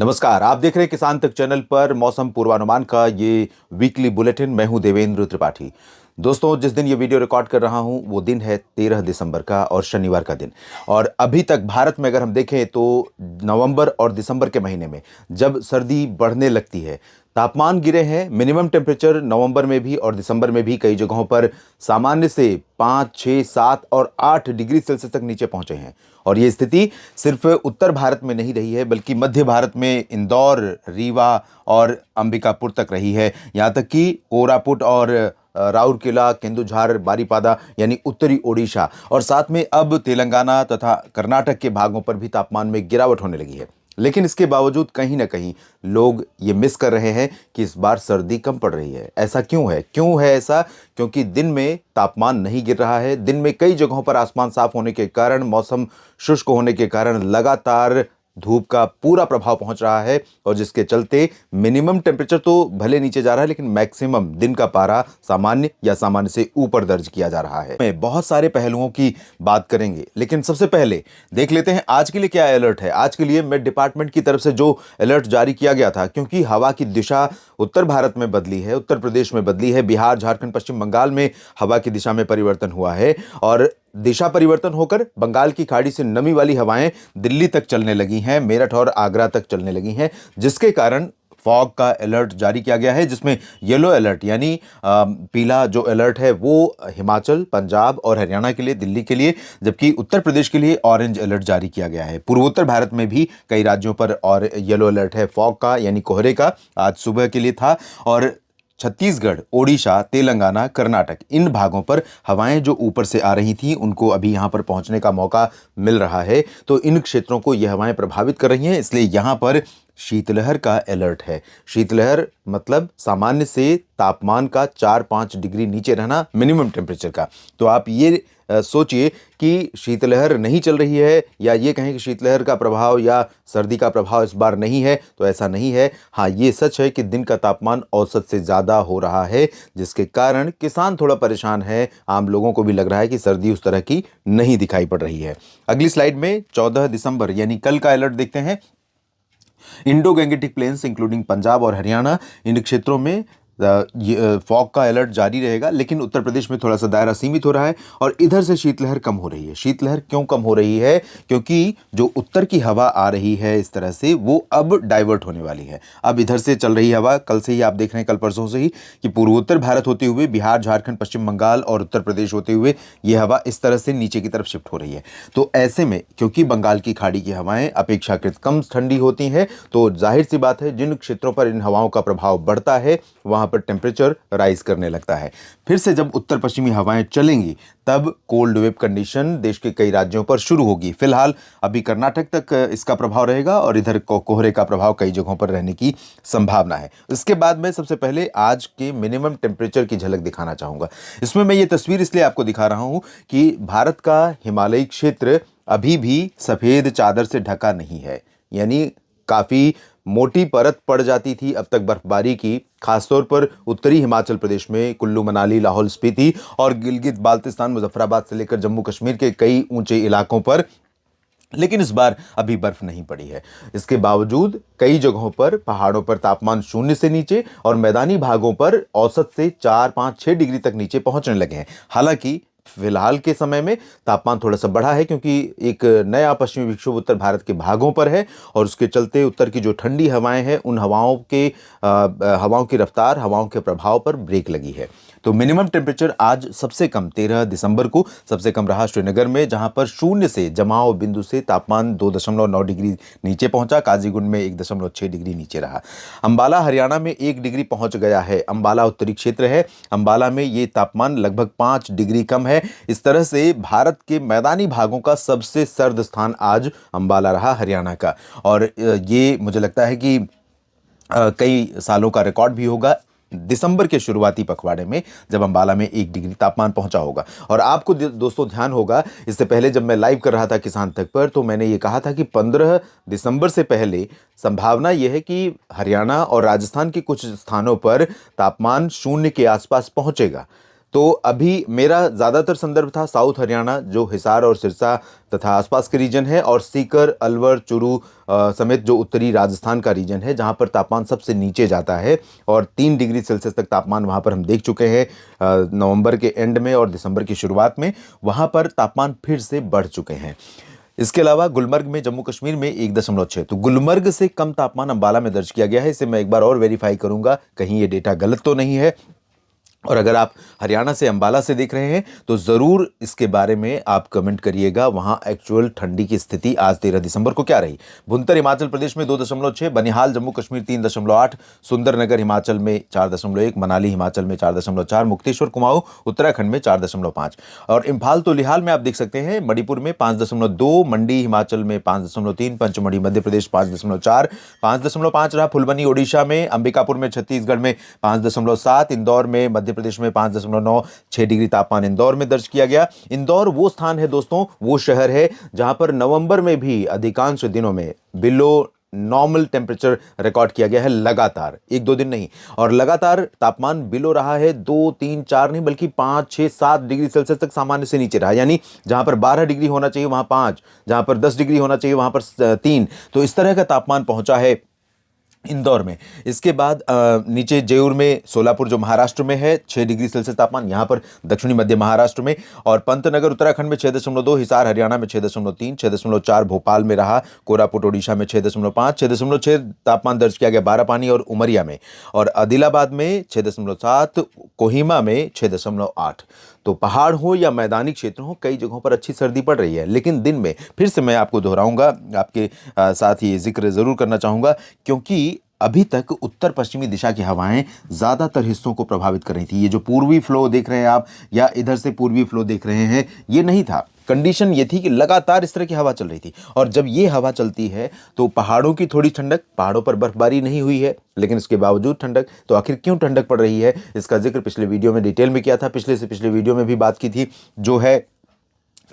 नमस्कार, आप देख रहे हैं किसान तक चैनल पर मौसम पूर्वानुमान का ये वीकली बुलेटिन। मैं हूं देवेंद्र त्रिपाठी। दोस्तों, जिस दिन ये वीडियो रिकॉर्ड कर रहा हूं वो दिन है 13 दिसंबर का और शनिवार का दिन। और अभी तक भारत में अगर हम देखें तो नवंबर और दिसंबर के महीने में जब सर्दी बढ़ने लगती है, तापमान गिरे हैं। मिनिमम टेम्परेचर नवंबर में भी और दिसंबर में भी कई जगहों पर सामान्य से 5, 6, 7 और 8 डिग्री सेल्सियस तक नीचे पहुंचे हैं। और ये स्थिति सिर्फ उत्तर भारत में नहीं रही है, बल्कि मध्य भारत में इंदौर, रीवा और अंबिकापुर तक रही है। यहाँ तक कि कोरापुट और राउरकेला, केंदुझार, बारीपादा यानी उत्तरी ओडिशा और साथ में अब तेलंगाना तथा कर्नाटक के भागों पर भी तापमान में गिरावट होने लगी है। लेकिन इसके बावजूद कहीं ना कहीं लोग ये मिस कर रहे हैं कि इस बार सर्दी कम पड़ रही है। ऐसा क्यों है? क्यों है ऐसा? क्योंकि दिन में तापमान नहीं गिर रहा है। दिन में कई जगहों पर आसमान साफ होने के कारण, मौसम शुष्क होने के कारण लगातार धूप का पूरा प्रभाव पहुंच रहा है, और जिसके चलते मिनिमम टेम्परेचर तो भले नीचे जा रहा है, लेकिन मैक्सिमम दिन का पारा सामान्य या सामान्य से ऊपर दर्ज किया जा रहा है। मैं बहुत सारे पहलुओं की बात करेंगे, लेकिन सबसे पहले देख लेते हैं आज के लिए क्या अलर्ट है। आज के लिए मेट डिपार्टमेंट की तरफ से जो अलर्ट जारी किया गया था, क्योंकि हवा की दिशा उत्तर भारत में बदली है, उत्तर प्रदेश में बदली है, बिहार, झारखंड, पश्चिम बंगाल में हवा की दिशा में परिवर्तन हुआ है, और दिशा परिवर्तन होकर बंगाल की खाड़ी से नमी वाली हवाएं दिल्ली तक चलने लगी हैं, मेरठ और आगरा तक चलने लगी हैं, जिसके कारण फॉग का अलर्ट जारी किया गया है, जिसमें येलो अलर्ट यानी पीला जो अलर्ट है वो हिमाचल, पंजाब और हरियाणा के लिए, दिल्ली के लिए, जबकि उत्तर प्रदेश के लिए ऑरेंज अलर्ट जारी किया गया है। पूर्वोत्तर भारत में भी कई राज्यों पर और येलो अलर्ट है फॉग का यानी कोहरे का, आज सुबह के लिए था। और छत्तीसगढ़, ओडिशा, तेलंगाना, कर्नाटक, इन भागों पर हवाएं जो ऊपर से आ रही थी उनको अभी यहां पर पहुंचने का मौका मिल रहा है, तो इन क्षेत्रों को यह हवाएं प्रभावित कर रही हैं, इसलिए यहां पर शीतलहर का अलर्ट है। शीतलहर मतलब सामान्य से तापमान का 4-5 डिग्री नीचे रहना मिनिमम टेम्परेचर का। तो आप ये सोचिए कि शीतलहर नहीं चल रही है, या ये कहें कि शीतलहर का प्रभाव या सर्दी का प्रभाव इस बार नहीं है, तो ऐसा नहीं है। हाँ, ये सच है कि दिन का तापमान औसत से ज़्यादा हो रहा है, जिसके कारण किसान थोड़ा परेशान है। आम लोगों को भी लग रहा है कि सर्दी उस तरह की नहीं दिखाई पड़ रही है। अगली स्लाइड में 14 दिसंबर यानी कल का अलर्ट देखते हैं। Indo Gangetic plains including Punjab और हरियाणा, इन क्षेत्रों में फॉग का अलर्ट जारी रहेगा, लेकिन उत्तर प्रदेश में थोड़ा सा दायरा सीमित हो रहा है, और इधर से शीतलहर कम हो रही है। शीतलहर क्यों कम हो रही है? क्योंकि जो उत्तर की हवा आ रही है इस तरह से, वो अब डाइवर्ट होने वाली है। अब इधर से चल रही हवा, कल से ही आप देख रहे हैं, कल परसों से ही, कि पूर्वोत्तर भारत होते हुए बिहार, झारखंड, पश्चिम बंगाल और उत्तर प्रदेश होते हुए ये हवा इस तरह से नीचे की तरफ शिफ्ट हो रही है। तो ऐसे में क्योंकि बंगाल की खाड़ी की हवाएं अपेक्षाकृत कम ठंडी होती हैं, तो जाहिर सी बात है जिन क्षेत्रों पर इन हवाओं का प्रभाव बढ़ता है वहां पर टेम्परेचर राइज करने लगता है। फिर से जब उत्तर पश्चिमी हवाएं चलेंगी तब कोल्ड वेव कंडीशन देश के कई राज्यों पर शुरू होगी। फिलहाल अभी कर्नाटक तक इसका प्रभाव रहेगा, और इधर कोहरे का प्रभाव कई जगहों पर रहने की संभावना है। इसके बाद मैं सबसे पहले आज के मिनिमम टेम्परेचर की झलक दिखाना चाहूंगा। इसमें मैं ये तस्वीर इसलिए आपको दिखा रहा हूं कि भारत का हिमालयी क्षेत्र अभी भी सफेद चादर से ढका नहीं है, यानी काफी मोटी परत पड़ जाती थी अब तक बर्फबारी की, खासतौर पर उत्तरी हिमाचल प्रदेश में कुल्लू मनाली, लाहौल स्पीति और गिलगित बाल्टिस्तान, मुजफ्फराबाद से लेकर जम्मू कश्मीर के कई ऊंचे इलाकों पर। लेकिन इस बार अभी बर्फ नहीं पड़ी है। इसके बावजूद कई जगहों पर पहाड़ों पर तापमान शून्य से नीचे और मैदानी भागों पर औसत से 4, 5, 6 डिग्री तक नीचे पहुंचने लगे हैं। हालांकि फिलहाल के समय में तापमान थोड़ा सा बढ़ा है, क्योंकि एक नया पश्चिमी विक्षोभ उत्तर भारत के भागों पर है, और उसके चलते उत्तर की जो ठंडी हवाएं हैं उन हवाओं की रफ्तार, हवाओं के प्रभाव पर ब्रेक लगी है। तो मिनिमम टेम्परेचर आज सबसे कम 13 दिसंबर को सबसे कम रहा श्रीनगर में, जहां पर शून्य से जमाव बिंदु से तापमान 2.9 डिग्री नीचे पहुंचा। काजीगुंड में 1.6 डिग्री नीचे रहा। अंबाला हरियाणा में 1 डिग्री पहुंच गया है। अंबाला उत्तरी क्षेत्र है, अंबाला में ये तापमान लगभग 5 डिग्री कम है। इस तरह से भारत के मैदानी भागों का सबसे सर्द स्थान आज अंबाला रहा, हरियाणा का। और ये मुझे लगता है कि कई सालों का रिकॉर्ड भी होगा दिसंबर के शुरुआती पखवाड़े में, जब अंबाला में 1 डिग्री तापमान पहुंचा होगा। और आपको दोस्तों ध्यान होगा, इससे पहले जब मैं लाइव कर रहा था किसान तक पर, तो मैंने ये कहा था कि 15 दिसंबर से पहले संभावना यह है कि हरियाणा और राजस्थान के कुछ स्थानों पर तापमान शून्य के आसपास पहुंचेगा। तो अभी मेरा ज़्यादातर संदर्भ था साउथ हरियाणा, जो हिसार और सिरसा तथा आसपास के रीजन है, और सीकर, अलवर, चूरू समेत जो उत्तरी राजस्थान का रीजन है, जहां पर तापमान सबसे नीचे जाता है और 3 डिग्री सेल्सियस तक तापमान वहां पर हम देख चुके हैं नवंबर के एंड में और दिसंबर की शुरुआत में। वहां पर तापमान फिर से बढ़ चुके हैं। इसके अलावा गुलमर्ग में, जम्मू कश्मीर में 1.6, तो गुलमर्ग से कम तापमान अंबाला में दर्ज किया गया है। इसे मैं एक बार और वेरीफाई करूंगा कहीं ये डेटा गलत तो नहीं है। और अगर आप हरियाणा से, अंबाला से देख रहे हैं तो ज़रूर इसके बारे में आप कमेंट करिएगा, वहां एक्चुअल ठंडी की स्थिति आज 13 दिसंबर को क्या रही। भुंतर हिमाचल प्रदेश में 2.6, बनिहाल जम्मू कश्मीर 3.8, सुंदरनगर हिमाचल में 4.1, मनाली हिमाचल में 4.4, मुक्तेश्वर कुमाऊं उत्तराखंड में 4.5, और इम्फाल तो लिहाल में आप देख सकते हैं मणिपुर में 5.2, मंडी हिमाचल में 5.3, पंचमढ़ी मध्य प्रदेश 5.4, 5.5 रहा फुलबनी ओडिशा में, अंबिकापुर में छत्तीसगढ़ में 5.7, इंदौर में मध्य प्रदेश में 5.9, 6 डिग्री तापमान इंदौर में दर्ज किया गया। इंदौर वो स्थान है दोस्तों, वो शहर है जहां पर नवंबर में भी अधिकांश दिनों में बिलो नॉर्मल टेम्परेचर रिकॉर्ड किया गया है, लगातार 1-2 दिन नहीं, और लगातार तापमान बिलो रहा है 2, 3, 4 नहीं बल्कि 5, 6, 7 डिग्री सेल्सियस तक सामान्य से नीचे रहा। यानी जहां पर 12 डिग्री होना चाहिए वहां 5, जहां पर 10 डिग्री होना चाहिए वहां पर 3, तो इस तरह का तापमान पहुंचा है इंदौर में। इसके बाद नीचे जेऊर में, सोलापुर जो महाराष्ट्र में है 6 डिग्री सेल्सियस तापमान, यहां पर दक्षिणी मध्य महाराष्ट्र में, और पंतनगर उत्तराखंड में 6.2, हिसार हरियाणा में 6.3, 6.4 भोपाल में रहा, कोरापुट ओडिशा में 6.5, 6.6 तापमान दर्ज किया गया बारापानी और उमरिया में, और आदिलाबाद में 6.7, कोहिमा में 6.8। तो पहाड़ हो या मैदानी क्षेत्र हो, कई जगहों पर अच्छी सर्दी पड़ रही है, लेकिन दिन में फिर से मैं आपको दोहराऊंगा, आपके साथ ये जिक्र जरूर करना चाहूंगा, क्योंकि अभी तक उत्तर पश्चिमी दिशा की हवाएं ज़्यादातर हिस्सों को प्रभावित कर रही थी। ये जो पूर्वी फ्लो देख रहे हैं आप, या इधर से पूर्वी फ्लो देख रहे हैं, ये नहीं था। कंडीशन ये थी कि लगातार इस तरह की हवा चल रही थी, और जब ये हवा चलती है तो पहाड़ों की थोड़ी ठंडक, पहाड़ों पर बर्फबारी नहीं हुई है लेकिन इसके बावजूद ठंडक, तो आखिर क्यों ठंडक पड़ रही है, इसका जिक्र पिछले वीडियो में डिटेल में किया था, पिछले से पिछले वीडियो में भी बात की थी, जो है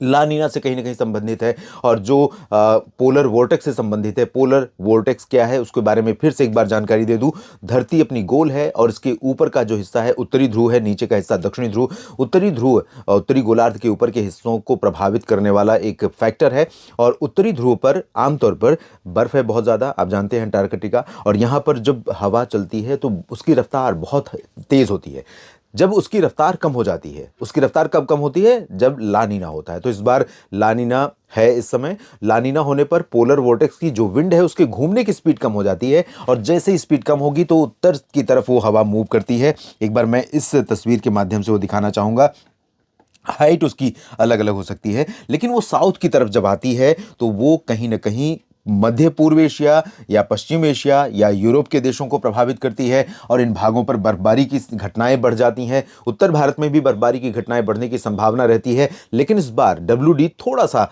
ला नीना से कहीं ना कहीं संबंधित है, और जो पोलर वोर्टेक्स से संबंधित है। पोलर वोर्टेक्स क्या है उसके बारे में फिर से एक बार जानकारी दे दूं। धरती अपनी गोल है और इसके ऊपर का जो हिस्सा है उत्तरी ध्रुव है, नीचे का हिस्सा दक्षिणी ध्रुव। उत्तरी ध्रुव उत्तरी गोलार्ध के ऊपर के हिस्सों को प्रभावित करने वाला एक फैक्टर है, और उत्तरी ध्रुव पर आमतौर पर बर्फ है बहुत ज़्यादा, आप जानते हैं अंटार्कटिका, और यहाँ पर जब हवा चलती है तो उसकी रफ्तार बहुत तेज़ होती है। जब उसकी रफ्तार कम हो जाती है, उसकी रफ्तार कब कम होती है, जब लानीना होता है। तो इस बार लानीना है, इस समय लानीना होने पर पोलर वोर्टेक्स की जो विंड है उसके घूमने की स्पीड कम हो जाती है, और जैसे ही स्पीड कम होगी तो उत्तर की तरफ वो हवा मूव करती है। एक बार मैं इस तस्वीर के माध्यम से वो दिखाना चाहूंगा। हाइट उसकी अलग अलग हो सकती है, लेकिन वो साउथ की तरफ जब आती है तो वो कहीं ना कहीं मध्य पूर्व एशिया या पश्चिम एशिया या यूरोप के देशों को प्रभावित करती है, और इन भागों पर बर्फबारी की घटनाएं बढ़ जाती हैं। उत्तर भारत में भी बर्फबारी की घटनाएं बढ़ने की संभावना रहती है, लेकिन इस बार WD थोड़ा सा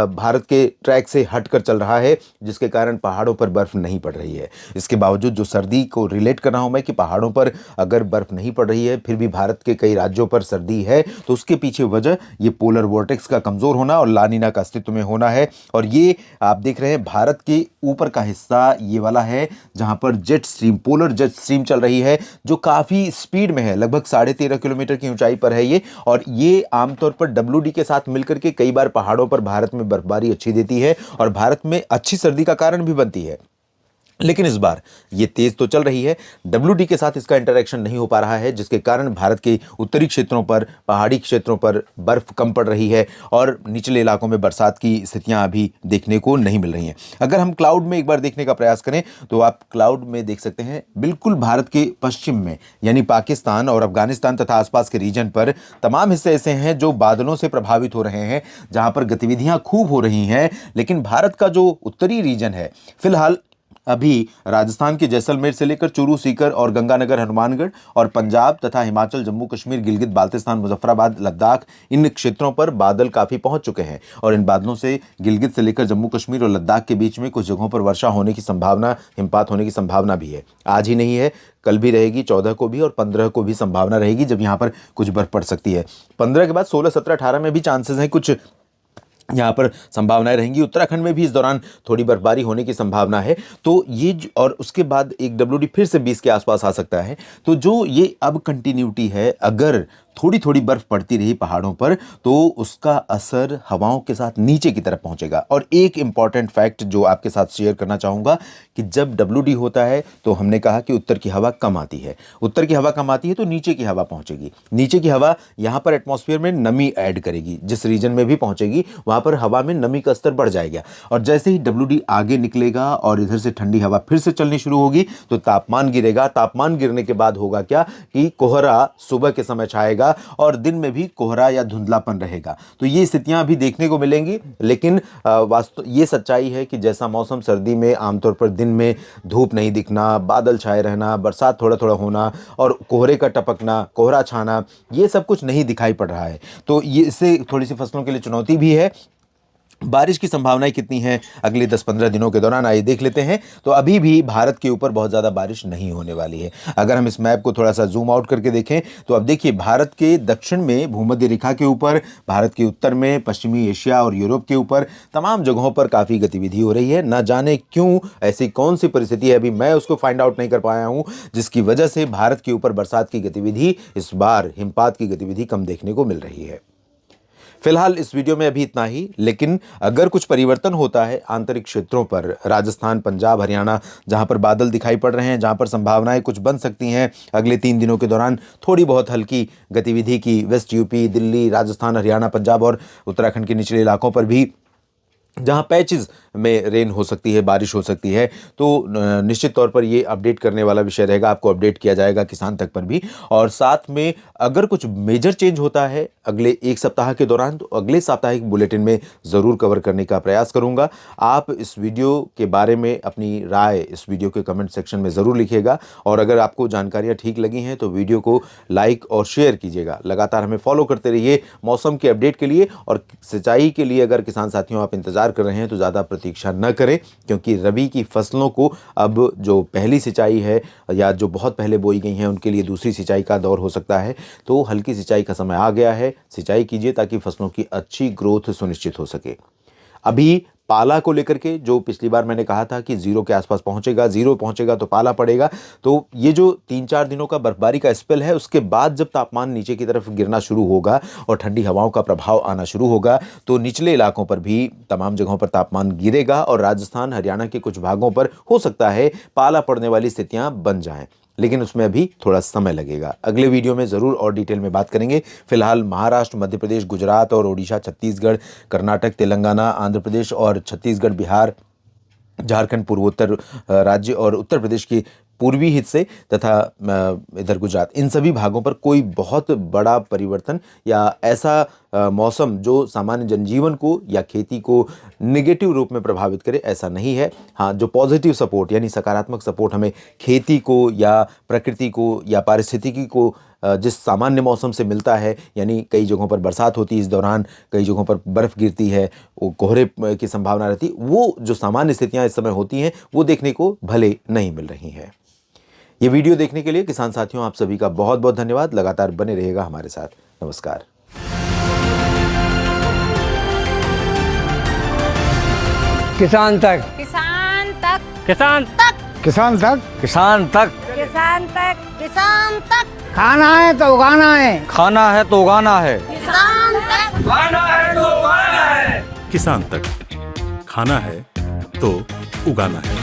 भारत के ट्रैक से हटकर चल रहा है, जिसके कारण पहाड़ों पर बर्फ नहीं पड़ रही है। इसके बावजूद जो सर्दी को रिलेट कर रहा हूं मैं कि पहाड़ों पर अगर बर्फ नहीं पड़ रही है फिर भी भारत के कई राज्यों पर सर्दी है, तो उसके पीछे वजह ये पोलर वोर्टेक्स का कमजोर होना और लानीना का अस्तित्व में होना है। और ये आप देख रहे हैं भारत के ऊपर का हिस्सा ये वाला है, जहां पर jet stream, polar jet stream चल रही है, जो काफी स्पीड में है, लगभग 13.5 किलोमीटर की ऊंचाई पर है ये, और ये आमतौर पर WD के साथ मिलकर के कई बार पहाड़ों पर भारत में बर्फबारी अच्छी देती है और भारत में अच्छी सर्दी का कारण भी बनती है। लेकिन इस बार ये तेज तो चल रही है, WD के साथ इसका इंटरेक्शन नहीं हो पा रहा है, जिसके कारण भारत के उत्तरी क्षेत्रों पर, पहाड़ी क्षेत्रों पर बर्फ कम पड़ रही है और निचले इलाकों में बरसात की स्थितियां अभी देखने को नहीं मिल रही हैं। अगर हम क्लाउड में एक बार देखने का प्रयास करें तो आप क्लाउड में देख सकते हैं बिल्कुल भारत के पश्चिम में, यानी पाकिस्तान और अफगानिस्तान तथा आसपास के रीजन पर तमाम हिस्से ऐसे हैं जो बादलों से प्रभावित हो रहे हैं, जहां पर गतिविधियां खूब हो रही हैं। लेकिन भारत का जो उत्तरी रीजन है, फिलहाल अभी राजस्थान के जैसलमेर से लेकर चूरू, सीकर और गंगानगर, हनुमानगढ़, और पंजाब तथा हिमाचल, जम्मू कश्मीर, गिलगित बाल्तिस्तान, मुजफ्फराबाद, लद्दाख, इन क्षेत्रों पर बादल काफी पहुंच चुके हैं, और इन बादलों से गिलगित से लेकर जम्मू कश्मीर और लद्दाख के बीच में कुछ जगहों पर वर्षा होने की संभावना, हिमपात होने की संभावना भी है। आज ही नहीं है, कल भी रहेगी, 14 को भी और 15 को भी संभावना रहेगी जब यहाँ पर कुछ बर्फ पड़ सकती है। 15 के बाद 16, 17, 18 में भी चांसेस हैं, कुछ यहाँ पर संभावनाएं रहेंगी। उत्तराखंड में भी इस दौरान थोड़ी बर्फबारी होने की संभावना है। तो ये और उसके बाद एक WD फिर से 20 के आसपास आ सकता है। तो जो ये अब कंटिन्यूटी है, अगर थोड़ी थोड़ी बर्फ पड़ती रही पहाड़ों पर तो उसका असर हवाओं के साथ नीचे की तरफ पहुंचेगा। और एक इंपॉर्टेंट फैक्ट जो आपके साथ शेयर करना चाहूंगा कि जब WD होता है तो हमने कहा कि उत्तर की हवा कम आती है, उत्तर की हवा कम आती है तो नीचे की हवा पहुंचेगी, नीचे की हवा यहां पर एटमॉस्फेयर में नमी ऐड करेगी, जिस रीजन में भी पहुंचेगी वहां पर हवा में नमी का स्तर बढ़ जाएगा। और जैसे ही WD आगे निकलेगा और इधर से ठंडी हवा फिर से चलनी शुरू होगी तो तापमान गिरेगा। तापमान गिरने के बाद होगा क्या कि कोहरा सुबह के समय छाएगा और दिन में भी कोहरा या धुंधलापन रहेगा। तो ये स्थितियां अभी देखने को मिलेंगी, लेकिन वास्तव ये सच्चाई है कि जैसा मौसम सर्दी में आमतौर पर दिन में धूप नहीं दिखना, बादल छाए रहना, बरसात थोड़ा थोड़ा होना और कोहरे का टपकना, कोहरा छाना, ये सब कुछ नहीं दिखाई पड़ रहा है। तो ये इससे थोड़ी सी फसलों के लिए चुनौती भी है। बारिश की संभावनाएं कितनी हैं अगले 10-15 दिनों के दौरान, आइए देख लेते हैं। तो अभी भी भारत के ऊपर बहुत ज़्यादा बारिश नहीं होने वाली है। अगर हम इस मैप को थोड़ा सा जूम आउट करके देखें तो अब देखिए भारत के दक्षिण में भूमध्य रेखा के ऊपर, भारत के उत्तर में पश्चिमी एशिया और यूरोप के ऊपर तमाम जगहों पर काफ़ी गतिविधि हो रही है। ना जाने क्यों, ऐसी कौन सी परिस्थिति है, अभी मैं उसको फाइंड आउट नहीं कर पाया हूँ, जिसकी वजह से भारत के ऊपर बरसात की गतिविधि, इस बार हिमपात की गतिविधि कम देखने को मिल रही है। फिलहाल इस वीडियो में अभी इतना ही, लेकिन अगर कुछ परिवर्तन होता है आंतरिक क्षेत्रों पर, राजस्थान, पंजाब, हरियाणा, जहां पर बादल दिखाई पड़ रहे हैं, जहां पर संभावनाएं कुछ बन सकती हैं अगले 3 दिनों के दौरान, थोड़ी बहुत हल्की गतिविधि की वेस्ट यूपी, दिल्ली, राजस्थान, हरियाणा, पंजाब और उत्तराखंड के निचले इलाकों पर भी जहां पैचेस में रेन हो सकती है, बारिश हो सकती है, तो निश्चित तौर पर ये अपडेट करने वाला विषय रहेगा, आपको अपडेट किया जाएगा किसान तक पर भी। और साथ में अगर कुछ मेजर चेंज होता है अगले 1 सप्ताह के दौरान तो अगले साप्ताहिक बुलेटिन में ज़रूर कवर करने का प्रयास करूंगा। आप इस वीडियो के बारे में अपनी राय इस वीडियो के कमेंट सेक्शन में ज़रूर लिखिएगा और अगर आपको जानकारियाँ ठीक लगी हैं तो वीडियो को लाइक और शेयर कीजिएगा। लगातार हमें फॉलो करते रहिए मौसम के अपडेट के लिए। और सिंचाई के लिए अगर किसान साथियों आप इंतजार कर रहे हैं तो ज़्यादा प्रतीक्षा न करें, क्योंकि रबी की फसलों को अब जो पहली सिंचाई है या जो बहुत पहले बोई गई हैं उनके लिए दूसरी सिंचाई का दौर हो सकता है। तो हल्की सिंचाई का समय आ गया है, सिंचाई कीजिए ताकि फसलों की अच्छी ग्रोथ सुनिश्चित हो सके। अभी पाला को लेकर के जो पिछली बार मैंने कहा था कि 0 के आसपास पहुंचेगा, 0 पहुंचेगा तो पाला पड़ेगा, तो ये जो 3-4 दिनों का बर्फबारी का स्पेल है उसके बाद जब तापमान नीचे की तरफ गिरना शुरू होगा और ठंडी हवाओं का प्रभाव आना शुरू होगा तो निचले इलाकों पर भी तमाम जगहों पर तापमान गिरेगा और राजस्थान, हरियाणा के कुछ भागों पर हो सकता है पाला पड़ने वाली स्थितियां बन जाएं, लेकिन उसमें अभी थोड़ा समय लगेगा। अगले वीडियो में ज़रूर और डिटेल में बात करेंगे। फिलहाल महाराष्ट्र, मध्य प्रदेश, गुजरात और ओडिशा, छत्तीसगढ़, कर्नाटक, तेलंगाना, आंध्र प्रदेश और छत्तीसगढ़, बिहार, झारखंड, पूर्वोत्तर राज्य और उत्तर प्रदेश के पूर्वी हिस्से तथा इधर गुजरात, इन सभी भागों पर कोई बहुत बड़ा परिवर्तन या ऐसा मौसम जो सामान्य जनजीवन को या खेती को नेगेटिव रूप में प्रभावित करे, ऐसा नहीं है। हाँ, जो पॉजिटिव सपोर्ट यानी सकारात्मक सपोर्ट हमें खेती को या प्रकृति को या पारिस्थितिकी को जिस सामान्य मौसम से मिलता है, यानी कई जगहों पर बरसात होती है इस दौरान, कई जगहों पर बर्फ़ गिरती है, वो कोहरे की संभावना रहती है, वो जो सामान्य स्थितियाँ इस समय होती हैं वो देखने को भले नहीं मिल रही हैं। ये वीडियो देखने के लिए किसान साथियों आप सभी का बहुत बहुत धन्यवाद। लगातार बने रहिएगा हमारे साथ। नमस्कार। किसान तक, किसान तक, किसान तक, किसान तक, किसान तक, किसान तक, किसान तक, खाना है तो उगाना है, खाना है तो उगाना है, किसान तक, खाना है तो उगाना है। किसान तक, खाना है तो उगाना है।